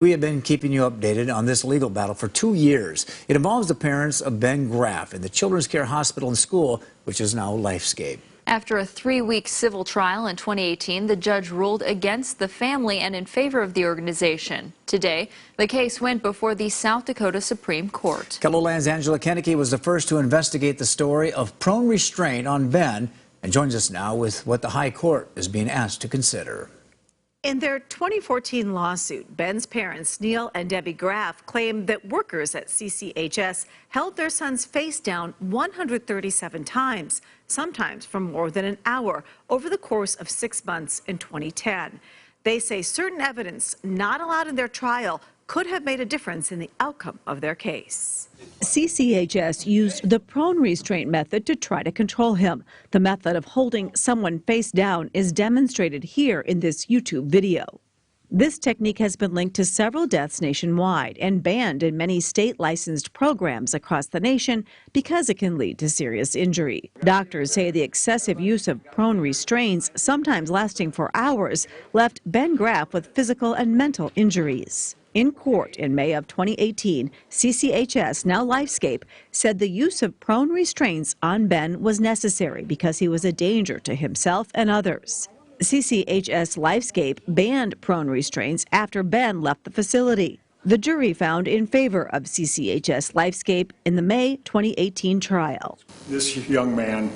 We have been keeping you updated on this legal battle for 2 years. It involves the parents of Ben Graff in the Children's Care Hospital and School, which is now Lifescape. After a 3-week civil trial in 2018, the judge ruled against the family and in favor of the organization. Today, the case went before the South Dakota Supreme Court. KELOLAND's Angela Kennecke was the first to investigate the story of prone restraint on Ben and joins us now with what the High Court is being asked to consider. In their 2014 lawsuit, Ben's parents, Neil and Debbie Graff, claimed that workers at CCHS held their son's face down 137 times, sometimes for more than an hour, over the course of 6 months in 2010. They say certain evidence not allowed in their trial could have made a difference in the outcome of their case. CCHS used the prone restraint method to try to control him. The method of holding someone face down is demonstrated here in this YouTube video. This technique has been linked to several deaths nationwide and banned in many state-licensed programs across the nation because it can lead to serious injury. Doctors say the excessive use of prone restraints, sometimes lasting for hours, left Ben Graff with physical and mental injuries. In court in May of 2018, CCHS, now Lifescape, said the use of prone restraints on Ben was necessary because he was a danger to himself and others. CCHS Lifescape banned prone restraints after Ben left the facility. The jury found in favor of CCHS Lifescape in the May 2018 trial. This young man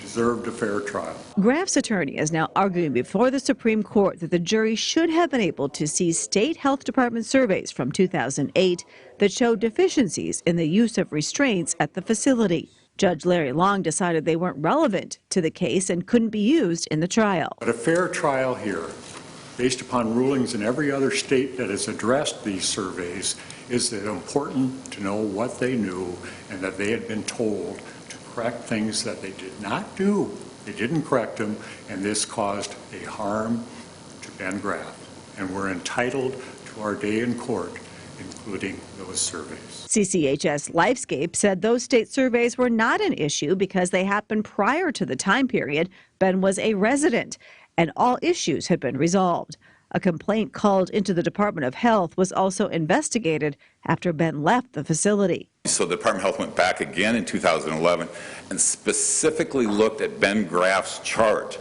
deserved a fair trial. Graff's attorney is now arguing before the Supreme Court that the jury should have been able to see state health department surveys from 2008 that showed deficiencies in the use of restraints at the facility. Judge Larry Long decided they weren't relevant to the case and couldn't be used in the trial. But a fair trial here, based upon rulings in every other state that has addressed these surveys, is that important to know what they knew and that they had been told to correct things that they did not do. They didn't correct them, and this caused a harm to Ben Graff. And we're entitled to our day in court, including those surveys. CCHS Lifescape said those state surveys were not an issue because they happened prior to the time period Ben was a resident, and all issues had been resolved. A complaint called into the Department of Health was also investigated after Ben left the facility. So the Department of Health went back again in 2011 and specifically looked at Ben Graff's chart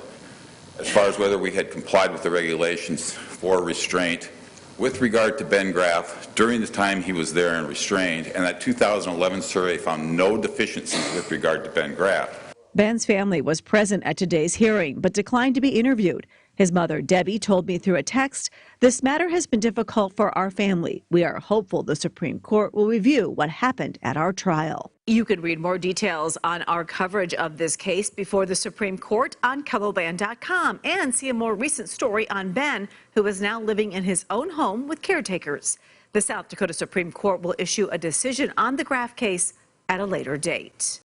as far as whether we had complied with the regulations for restraint with regard to Ben Graff during the time he was there and restrained, and that 2011 survey found no deficiencies with regard to Ben Graff. Ben's family was present at today's hearing but declined to be interviewed. His mother, Debbie, told me through a text, "This matter has been difficult for our family. We are hopeful the Supreme Court will review what happened at our trial." You can read more details on our coverage of this case before the Supreme Court on KELOLAND.com and see a more recent story on Ben, who is now living in his own home with caretakers. The South Dakota Supreme Court will issue a decision on the Graff case at a later date.